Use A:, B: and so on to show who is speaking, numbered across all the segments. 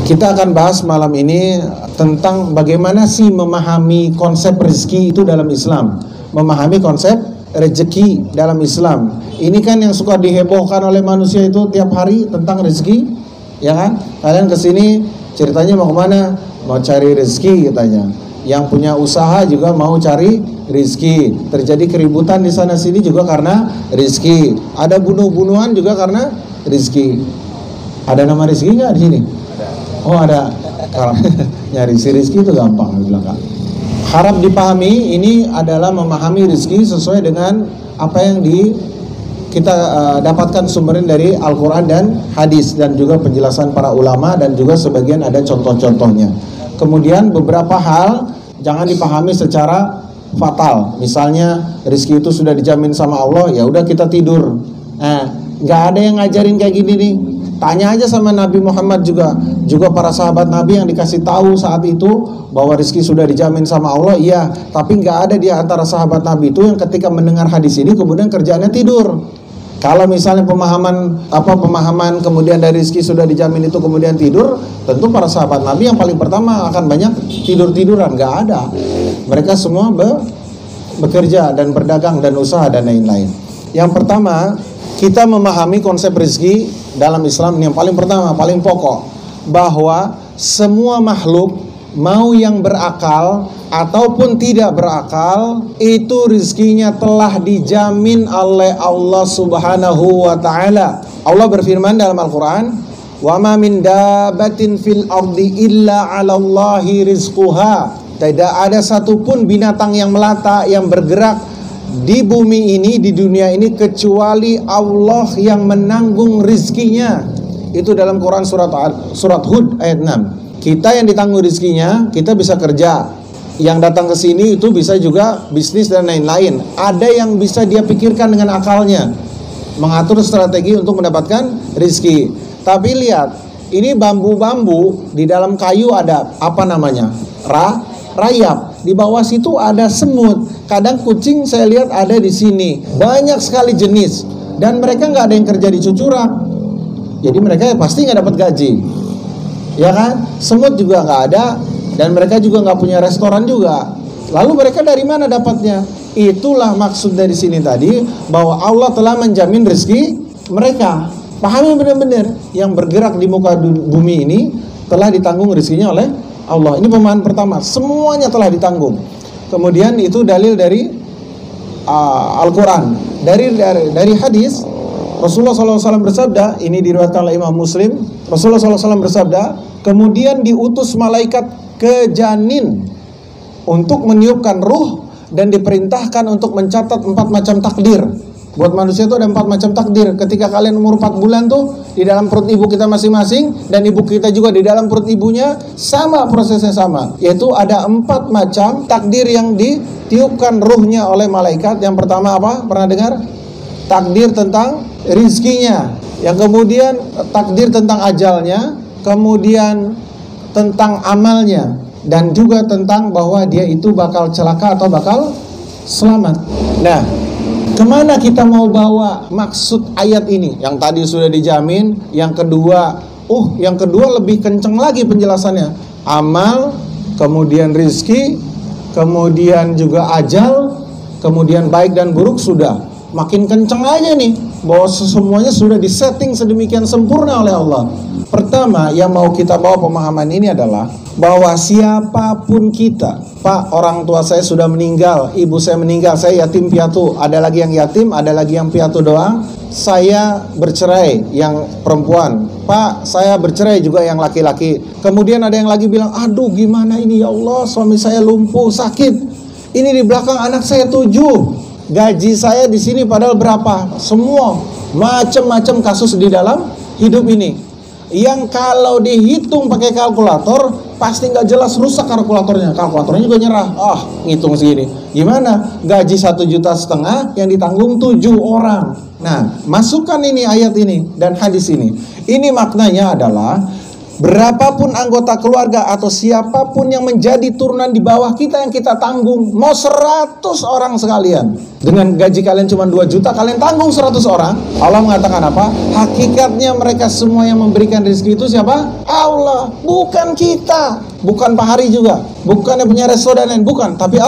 A: Kita akan bahas malam ini tentang bagaimana sih memahami konsep rezeki itu dalam Islam. Memahami konsep rezeki dalam Islam. Ini kan yang suka dihebohkan oleh manusia itu tiap hari tentang rezeki, ya kan? Kalian kesini ceritanya mau kemana? Mau cari rezeki katanya. Yang punya usaha juga mau cari rezeki. Terjadi keributan di sana sini juga karena rezeki. Ada bunuh-bunuhan juga karena rezeki. Ada nama rezeki nggak di sini? Oh ada. Kalau nyari si rezeki itu gampang bilang Kak. Harap dipahami, ini adalah memahami rezeki sesuai dengan apa yang kita dapatkan sumberin dari Al-Quran dan hadis, dan juga penjelasan para ulama, dan juga sebagian ada contoh-contohnya. Kemudian beberapa hal jangan dipahami secara fatal. Misalnya rezeki itu sudah dijamin sama Allah, ya udah kita tidur. Nah, nggak ada yang ngajarin kayak gini nih. Tanya aja sama Nabi Muhammad juga para sahabat Nabi yang dikasih tahu saat itu bahwa rezeki sudah dijamin sama Allah, iya. Tapi nggak ada di antara sahabat Nabi itu yang ketika mendengar hadis ini kemudian kerjaannya tidur. Kalau misalnya pemahaman kemudian dari rezeki sudah dijamin itu kemudian tidur, tentu para sahabat Nabi yang paling pertama akan banyak tidur-tiduran. Nggak ada. Mereka semua bekerja dan berdagang dan usaha dan lain-lain. Yang pertama, kita memahami konsep rezeki dalam Islam yang paling pertama, paling pokok, bahwa semua makhluk mau yang berakal ataupun tidak berakal itu rezekinya telah dijamin oleh Allah Subhanahu wa taala. Allah berfirman dalam Al-Qur'an, "Wa ma min dabbatin fil ardi illa 'alallahi rizquha." Tidak ada satupun binatang yang melata yang bergerak di bumi ini, di dunia ini, kecuali Allah yang menanggung rizkinya. Itu dalam Quran surat Hud ayat 6. Kita yang ditanggung rizkinya, kita bisa kerja. Yang datang ke sini itu bisa juga bisnis dan lain-lain. Ada yang bisa dia pikirkan dengan akalnya, mengatur strategi untuk mendapatkan rizki. Tapi lihat, ini bambu-bambu di dalam kayu ada apa namanya? Rayap. Di bawah situ ada semut. Kadang kucing saya lihat ada di sini. Banyak sekali jenis. Dan mereka nggak ada yang kerja di cucurak. Jadi mereka pasti nggak dapat gaji. Ya kan? Semut juga nggak ada. Dan mereka juga nggak punya restoran juga. Lalu mereka dari mana dapatnya? Itulah maksud dari sini tadi, bahwa Allah telah menjamin rezeki mereka. Pahami benar-benar, yang bergerak di muka bumi ini telah ditanggung rezekinya oleh Allah. Ini pemahaman pertama, semuanya telah ditanggung. Kemudian itu dalil dari Al-Quran, dari hadis. Rasulullah SAW bersabda, ini diriwayatkan oleh Imam Muslim. Rasulullah SAW bersabda, kemudian diutus malaikat ke janin untuk meniupkan ruh dan diperintahkan untuk mencatat 4 macam takdir. Buat manusia itu ada 4 macam takdir. Ketika kalian umur 4 bulan tuh di dalam perut ibu kita masing-masing, dan ibu kita juga di dalam perut ibunya, sama prosesnya sama. Yaitu ada 4 macam takdir yang ditiupkan ruhnya oleh malaikat. Yang pertama apa? Pernah dengar? Takdir tentang rizkinya. Yang kemudian takdir tentang ajalnya. Kemudian tentang amalnya. Dan juga tentang bahwa dia itu bakal celaka atau bakal selamat. Nah, kemana kita mau bawa maksud ayat ini? Yang tadi sudah dijamin. Yang kedua lebih kenceng lagi penjelasannya. Amal, kemudian rizki, kemudian juga ajal, kemudian baik dan buruk sudah. Makin kenceng aja nih, bahwa semuanya sudah disetting sedemikian sempurna oleh Allah. Pertama yang mau kita bawa pemahaman ini adalah bahwa siapapun kita, Pak, orang tua saya sudah meninggal, ibu saya meninggal, saya yatim piatu, ada lagi yang yatim, ada lagi yang piatu doang. Saya bercerai yang perempuan, Pak, saya bercerai juga yang laki-laki. Kemudian ada yang lagi bilang, aduh gimana ini ya Allah, suami saya lumpuh, sakit. Ini di belakang anak saya 7, gaji saya di sini padahal berapa? Semua macam-macam kasus di dalam hidup ini. Yang kalau dihitung pakai kalkulator pasti nggak jelas, rusak kalkulatornya juga nyerah. Ngitung segini gimana, gaji 1,5 juta yang ditanggung 7 orang. Nah, masukkan ini ayat ini dan hadis ini. Ini maknanya adalah Berapapun anggota keluarga atau siapapun yang menjadi turunan di bawah kita yang kita tanggung, mau 100 orang sekalian, dengan gaji kalian cuma 2 juta, kalian tanggung 100 orang. Allah mengatakan apa? Hakikatnya mereka semua yang memberikan rezeki itu siapa? Allah, bukan kita, bukan Pak Hari juga, bukan yang punya resto dan lain, bukan, tapi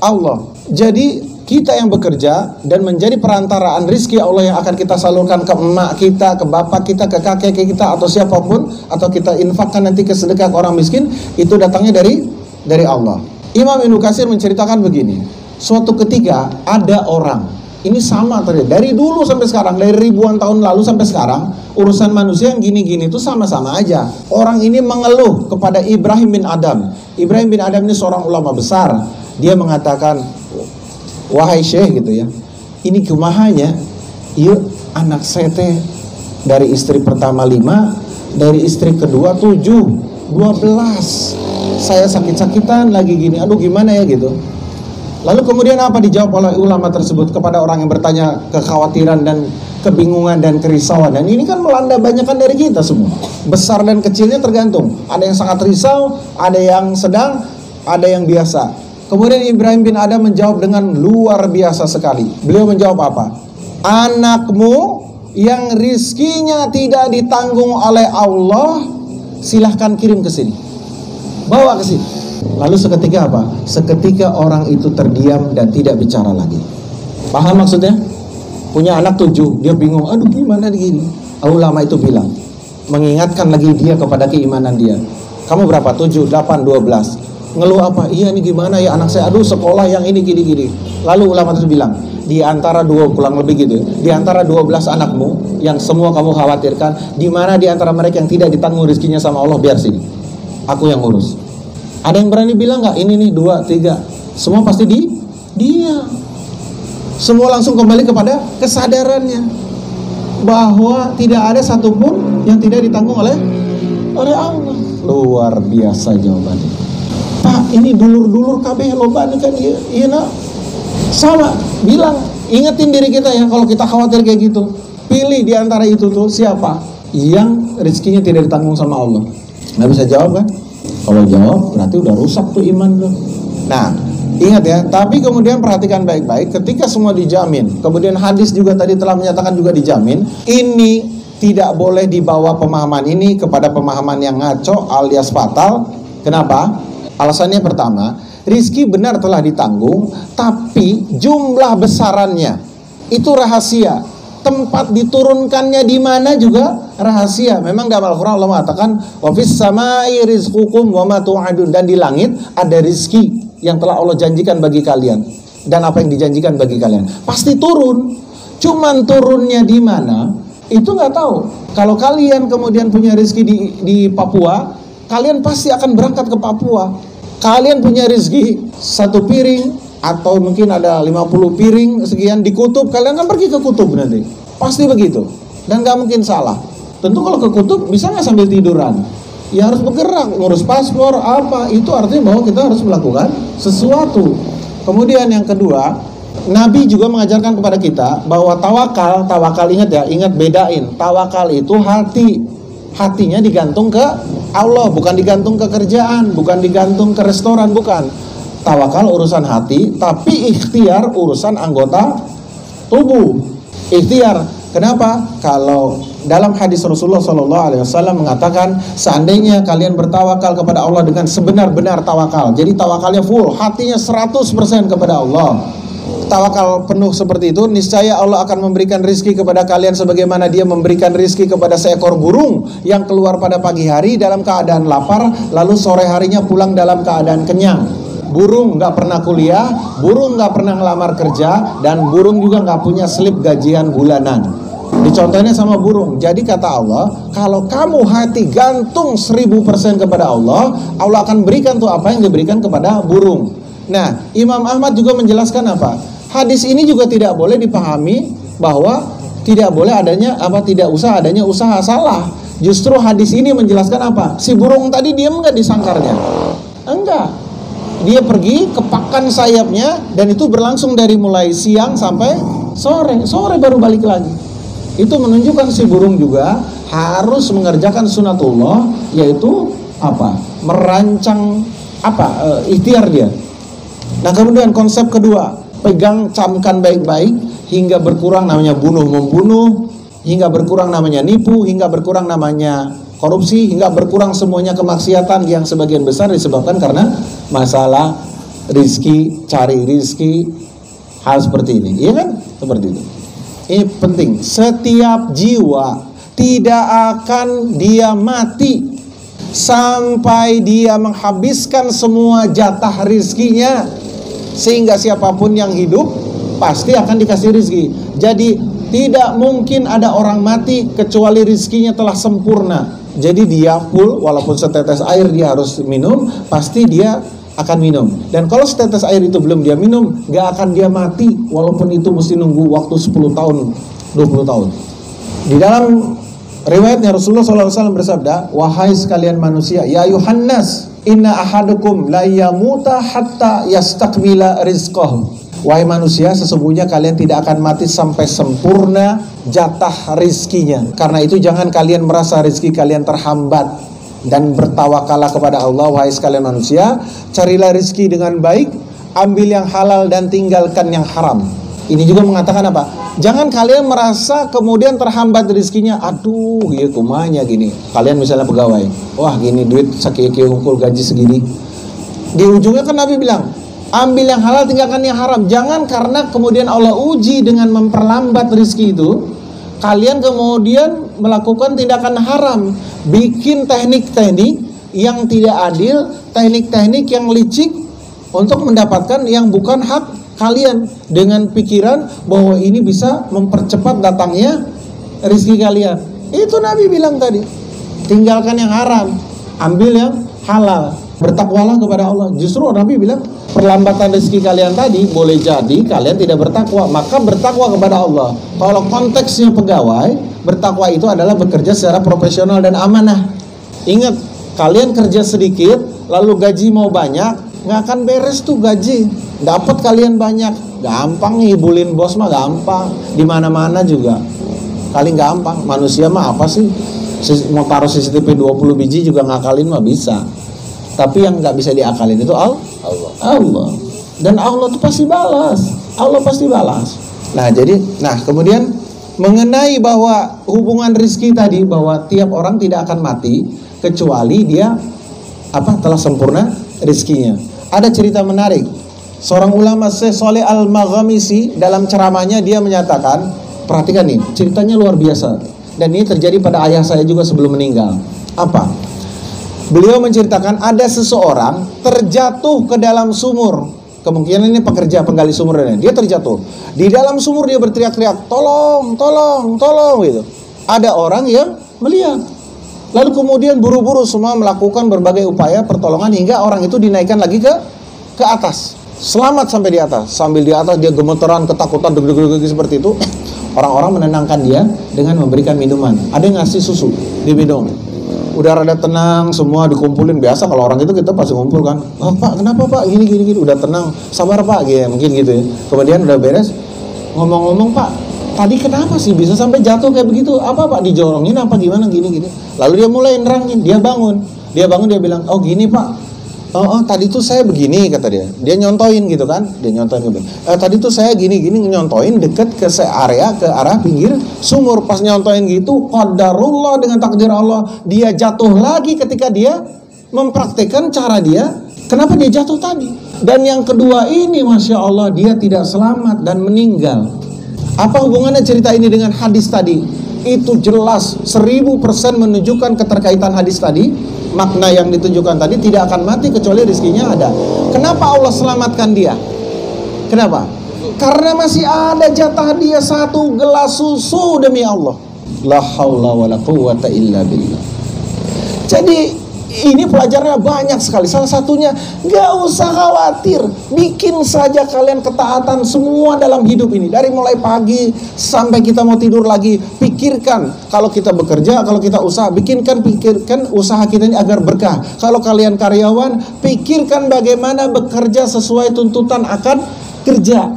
A: Allah. Jadi kita yang bekerja dan menjadi perantaraan rizki Allah yang akan kita salurkan ke emak kita, ke bapak kita, ke kakek kita, atau siapapun, atau kita infakkan nanti ke sedekah ke orang miskin, itu datangnya dari Allah. Imam Ibnu Katsir menceritakan begini, suatu ketika ada orang, ini sama terjadi dari dulu sampai sekarang, dari ribuan tahun lalu sampai sekarang, urusan manusia yang gini-gini itu sama-sama aja. Orang ini mengeluh kepada Ibrahim bin Adam. Ibrahim bin Adam ini seorang ulama besar. Dia mengatakan, wahai syekh gitu ya, ini kumahanya, yuk anak saya teh dari istri pertama 5, dari istri kedua 7, 12, saya sakit-sakitan lagi gini, aduh gimana ya gitu. Lalu kemudian apa dijawab oleh ulama tersebut kepada orang yang bertanya kekhawatiran dan kebingungan dan kerisauan. Dan ini kan melanda banyakan dari kita semua, besar dan kecilnya tergantung, ada yang sangat risau, ada yang sedang, ada yang biasa. Kemudian Ibrahim bin Adam menjawab dengan luar biasa sekali. Beliau menjawab apa? Anakmu yang rizkinya tidak ditanggung oleh Allah, silahkan kirim ke sini, bawa ke sini. Lalu seketika apa? Seketika orang itu terdiam dan tidak bicara lagi. Paham maksudnya? Punya anak 7, dia bingung, aduh gimana begini. Ulama itu bilang, mengingatkan lagi dia kepada keimanan dia. Kamu berapa? 7, 8, 12. Ngeluh apa? Iya ini gimana ya anak saya, aduh sekolah yang ini gini-gini. Lalu ulama itu bilang, di antara kurang lebih gitu, di antara 12 anakmu yang semua kamu khawatirkan, di mana di antara mereka yang tidak ditanggung rezekinya sama Allah, biar sini, aku yang urus. Ada yang berani bilang nggak? Ini nih 2, 3, semua pasti dia. Semua langsung kembali kepada kesadarannya bahwa tidak ada satupun yang tidak ditanggung oleh Allah. Luar biasa jawabannya. Pak, ini dulur-dulur kabeh loba nih kan, iya nak. Sama, bilang, ingetin diri kita ya, kalau kita khawatir kayak gitu, pilih di antara itu tuh siapa yang rezekinya tidak ditanggung sama Allah. Nggak bisa jawab kan? Kalau jawab berarti udah rusak tuh iman tuh. Nah, ingat ya, tapi kemudian perhatikan baik-baik, ketika semua dijamin, kemudian hadis juga tadi telah menyatakan juga dijamin, ini tidak boleh dibawa pemahaman ini kepada pemahaman yang ngaco alias fatal. Kenapa? Alasannya pertama, rizki benar telah ditanggung, tapi jumlah besarannya itu rahasia. Tempat diturunkannya di mana juga rahasia. Memang dalam Al-Quran Allah mengatakan, wa fis samai rizqukum wa ma tu'adun, dan di langit ada rizki yang telah Allah janjikan bagi kalian. Dan apa yang dijanjikan bagi kalian pasti turun. Cuman turunnya di mana itu nggak tahu. Kalau kalian kemudian punya rizki di Papua, kalian pasti akan berangkat ke Papua. Kalian punya rezeki 1 piring atau mungkin ada 50 piring sekian di kutub, kalian kan pergi ke kutub nanti. Pasti begitu. Dan gak mungkin salah. Tentu kalau ke kutub bisa gak sambil tiduran? Ya harus bergerak, ngurus paspor, apa. Itu artinya bahwa kita harus melakukan sesuatu. Kemudian yang kedua, Nabi juga mengajarkan kepada kita bahwa tawakal ingat ya, ingat bedain. Tawakal itu hatinya digantung ke Allah, bukan digantung ke kerjaan, bukan digantung ke restoran, bukan. Tawakal urusan hati, tapi ikhtiar urusan anggota tubuh. Ikhtiar, kenapa? Kalau dalam hadis Rasulullah SAW mengatakan, seandainya kalian bertawakal kepada Allah dengan sebenar-benar tawakal, jadi tawakalnya full, hatinya 100% kepada Allah, tawakal penuh seperti itu, niscaya Allah akan memberikan rizki kepada kalian sebagaimana Dia memberikan rizki kepada seekor burung yang keluar pada pagi hari dalam keadaan lapar, lalu sore harinya pulang dalam keadaan kenyang. Burung nggak pernah kuliah, burung nggak pernah ngelamar kerja, dan burung juga nggak punya slip gajian bulanan. Dicontohnya sama burung. Jadi kata Allah, kalau kamu hati gantung 1000% kepada Allah, Allah akan berikan tuh apa yang diberikan kepada burung. Nah, Imam Ahmad juga menjelaskan apa? Hadis ini juga tidak boleh dipahami bahwa tidak boleh adanya tidak usah adanya usaha, salah. Justru hadis ini menjelaskan apa? Si burung tadi diam nggak di sangkarnya? Enggak. Dia pergi kepakan sayapnya, dan itu berlangsung dari mulai siang sampai sore baru balik lagi. Itu menunjukkan si burung juga harus mengerjakan sunatullah, yaitu apa? Merancang ikhtiar dia. Nah kemudian konsep kedua, pegang, camkan baik-baik, hingga berkurang namanya bunuh-membunuh, hingga berkurang namanya nipu, hingga berkurang namanya korupsi, hingga berkurang semuanya kemaksiatan yang sebagian besar disebabkan karena masalah rizki, cari rizki, hal seperti ini, iya kan? Seperti itu. Ini penting. Setiap jiwa tidak akan dia mati sampai dia menghabiskan semua jatah rizkinya, sehingga siapapun yang hidup pasti akan dikasih rizki. Jadi tidak mungkin ada orang mati kecuali rizkinya telah sempurna. Jadi dia full, walaupun setetes air dia harus minum, pasti dia akan minum. Dan kalau setetes air itu belum dia minum, gak akan dia mati, walaupun itu mesti nunggu waktu 10 tahun, 20 tahun. Di dalam riwayatnya Rasulullah SAW bersabda, wahai sekalian manusia, ya Yuhannas, inna ahadukum la yamuta hatta yastakmila rizqahu. Wahai manusia, sesungguhnya kalian tidak akan mati sampai sempurna jatah rizkinya. Karena itu jangan kalian merasa rizki kalian terhambat, dan bertawakalah kepada Allah. Wahai sekalian manusia, carilah rizki dengan baik, ambil yang halal dan tinggalkan yang haram. Ini juga mengatakan apa? Jangan kalian merasa kemudian terhambat rizkinya. Aduh, ya kumanya gini. Kalian misalnya pegawai, wah gini duit sakit-sakit ngumpul gaji segini. Di ujungnya kan Nabi bilang, ambil yang halal, tinggalkan yang haram. Jangan karena kemudian Allah uji dengan memperlambat rizki itu, kalian kemudian melakukan tindakan haram, bikin teknik-teknik yang tidak adil, teknik-teknik yang licik untuk mendapatkan yang bukan hak kalian, dengan pikiran bahwa ini bisa mempercepat datangnya rizki kalian. Itu Nabi bilang tadi, tinggalkan yang haram, ambil yang halal, bertakwalah kepada Allah. Justru Nabi bilang perlambatan rezeki kalian tadi boleh jadi kalian tidak bertakwa, maka bertakwa kepada Allah. Kalau konteksnya pegawai, bertakwa itu adalah bekerja secara profesional dan amanah. Ingat, kalian kerja sedikit lalu gaji mau banyak, nggak akan beres tuh gaji. Dapat kalian banyak, gampang ngibulin bos mah gampang, di mana-mana juga kali gampang. Manusia mah apa sih, mau taruh CCTV 20 biji juga ngakalin mah bisa. Tapi yang nggak bisa diakalin itu Allah. Dan Allah itu pasti balas. Allah pasti balas. Nah kemudian mengenai bahwa hubungan rizki tadi, bahwa tiap orang tidak akan mati kecuali dia telah sempurna rizkinya. Ada cerita menarik. Seorang ulama Syekh Shalih Al-Maghamisi dalam ceramahnya dia menyatakan, perhatikan nih, ceritanya luar biasa. Dan ini terjadi pada ayah saya juga sebelum meninggal. Apa? Beliau menceritakan ada seseorang terjatuh ke dalam sumur. Kemungkinan ini pekerja penggali sumur, dia terjatuh. Di dalam sumur dia berteriak-teriak, tolong, tolong, tolong gitu. Ada orang yang melihat. Lalu kemudian buru-buru semua melakukan berbagai upaya pertolongan hingga orang itu dinaikkan lagi ke atas. Selamat sampai di atas. Sambil di atas dia gemeteran, ketakutan, deg-deg seperti itu. Orang-orang menenangkan dia dengan memberikan minuman. Ada yang ngasih susu, diminum. Udah rada tenang, semua dikumpulin. Biasa kalau orang itu kita pasti ngumpul kan. Oh, Pak, kenapa Pak? Gini. Udah tenang, sabar Pak, gitu, mungkin gitu ya. Kemudian udah beres, ngomong-ngomong, Pak, tadi kenapa sih bisa sampai jatuh kayak begitu? Apa Pak, dijorongin apa gimana, gini. Lalu dia mulai nerangin, dia bangun, dia bilang, oh gini Pak. Oh, tadi tuh saya begini, kata dia. Dia nyontoin gitu kan. Tadi tuh saya gini nyontoin deket ke arah pinggir sumur. Pas nyontoin gitu, qadarullah, dengan takdir Allah, dia jatuh lagi ketika dia mempraktekkan cara dia. Kenapa dia jatuh tadi? Dan yang kedua ini, Masya Allah, dia tidak selamat dan meninggal. Apa hubungannya cerita ini dengan hadis tadi? Itu jelas 1000% menunjukkan keterkaitan hadis tadi. Makna yang ditunjukkan tadi, tidak akan mati kecuali rizkinya ada. Kenapa Allah selamatkan dia? Kenapa? Karena masih ada jatah dia 1 gelas susu demi Allah. La haula wala quwwata illa billah. Jadi ini pelajarannya banyak sekali. Salah satunya, gak usah khawatir, bikin saja kalian ketaatan semua dalam hidup ini. Dari mulai pagi sampai kita mau tidur lagi, pikirkan kalau kita bekerja, kalau kita usaha, pikirkan usaha kita ini agar berkah. Kalau kalian karyawan, pikirkan bagaimana bekerja sesuai tuntutan akan kerja.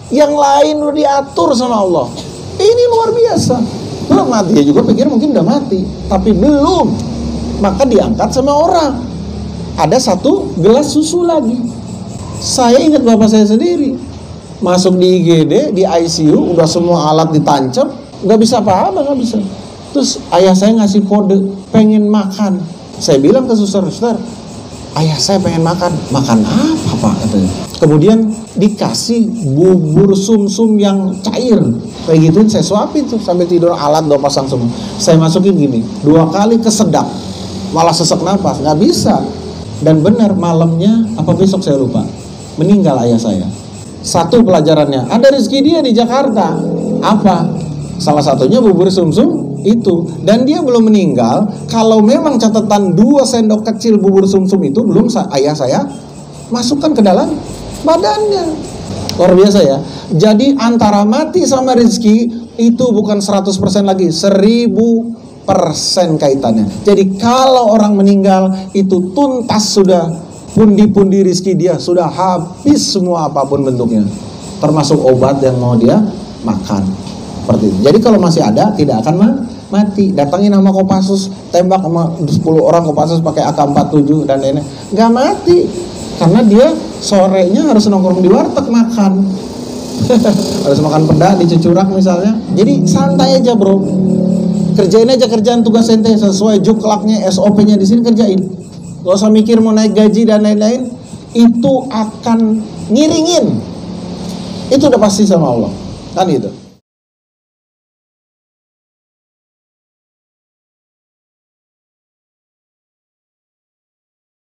A: Yang lain udah diatur sama Allah. Ini luar biasa. Belum mati, ya juga pikir mungkin udah mati, tapi belum. maka diangkat sama orang. Ada satu gelas susu lagi. Saya ingat bapak saya sendiri, masuk di IGD, di ICU, udah semua alat ditancap, nggak bisa apa-apa, nggak bisa. Terus ayah saya ngasih kode, pengen makan. Saya bilang ke suster, ayah saya pengen makan. Makan apa pak? Katanya. Kemudian dikasih bubur sumsum yang cair, kayak gituin saya suapin tuh sambil tidur, alat udah pasang semua. Saya masukin gini, 2 kali kesedap, malah sesek napas, nggak bisa. Dan benar malamnya apa besok saya lupa, meninggal ayah saya. Satu pelajarannya, ada rezeki dia di Jakarta. Apa? Salah satunya bubur sumsum itu. Dan dia belum meninggal kalau memang catatan 2 sendok kecil bubur sumsum itu belum ayah saya masukkan ke dalam badannya. Luar biasa ya. Jadi antara mati sama rezeki itu bukan 100% lagi, 1000% kaitannya. Jadi kalau orang meninggal itu tuntas sudah, pundi-pundi rezeki dia sudah habis semua apapun bentuknya, termasuk obat yang mau dia makan. Seperti itu. Jadi kalau masih ada tidak akan mati. Datangin nama Kopassus, tembak sama 10 orang Kopassus pakai AK-47 dan lainnya, nggak mati. Karena dia sorenya harus nongkrong di warteg makan. Harus makan peda di Cicurak misalnya. Jadi santai aja bro. Kerjain aja kerjaan tugas ente sesuai juklaknya, SOP-nya di sini kerjain. Gak usah mikir mau naik gaji dan lain-lain. Itu akan ngiringin. Itu udah pasti sama Allah. Kan itu.